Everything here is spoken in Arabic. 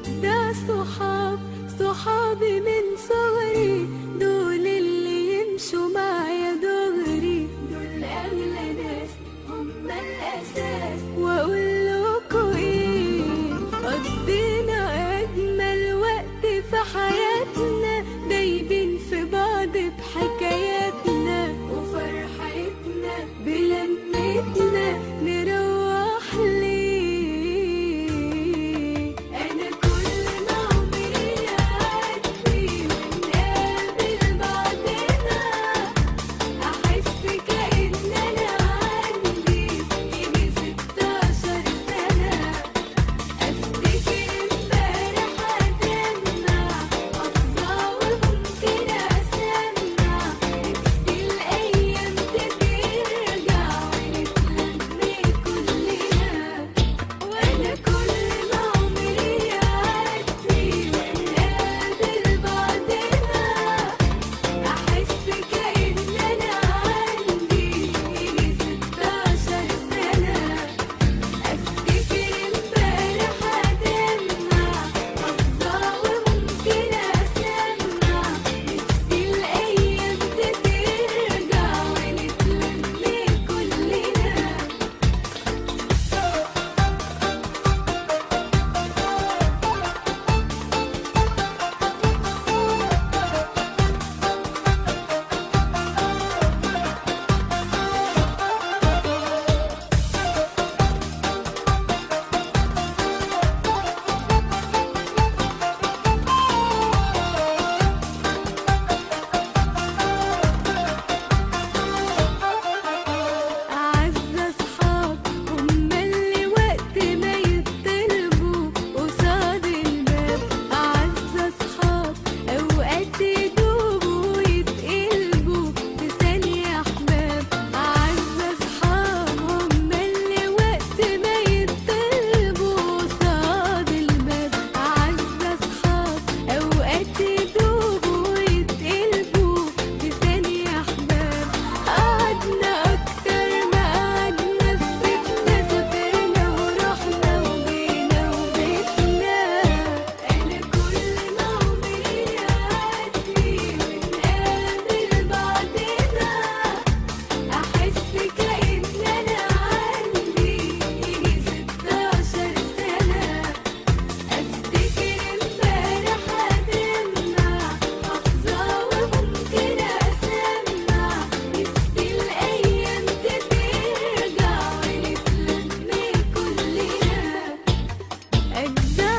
أجدع صحابي من صغري، دول اللي يمشوا معايا دغري، دول أغلى ناس هم الأساس. وأقول لكوا إيه، قضينا أجمل وقت في حياتنا، دايبين في بعض بحكاياتنا وفرحتنا بلمتنا، نروح ليه. أنا كل ما عمري يعدي ونقابل بعضنا، أحس كأن أنا عندي يجي 16 سنة. أفتكر امبارح أدمع أفظع وممكن أسمع، نفسي الأيام ترجع ونتلم كلنا. وأنا كل ما عمري يعدي ونقابل بعضنا، أحس كأن أنا عندي يجي 16 سنة. أفتكر امبارح أدمع أفظع وممكن أسمع، نفسي الأيام ترجع ونتلم كلنا. أعز أصحاب هم اللي وقت ما يطلبوا قصاد الباب، أعز أصحاب أوقات يدوبوا ويتقلبوا في ثانية أحباب. أعز أصحاب هم اللي وقت ما يطلبوا قصاد الباب، أعز أصحاب أوقات يدوبوا ويتقلبوا في ثانية أحباب. قعدنا أكتر ما قعدنا في بيتنا، سافرنا ورحنا وجينا وبيتنا. أنا كل ما عمري يعدي ونقابل بعضنا، أحس كأن أنا عندي يجي 16 سنة. أفتكر امبارح أدمع أفظع وممكن أسمع، نفسي الأيام ترجع ونتلم كلنا. أجدع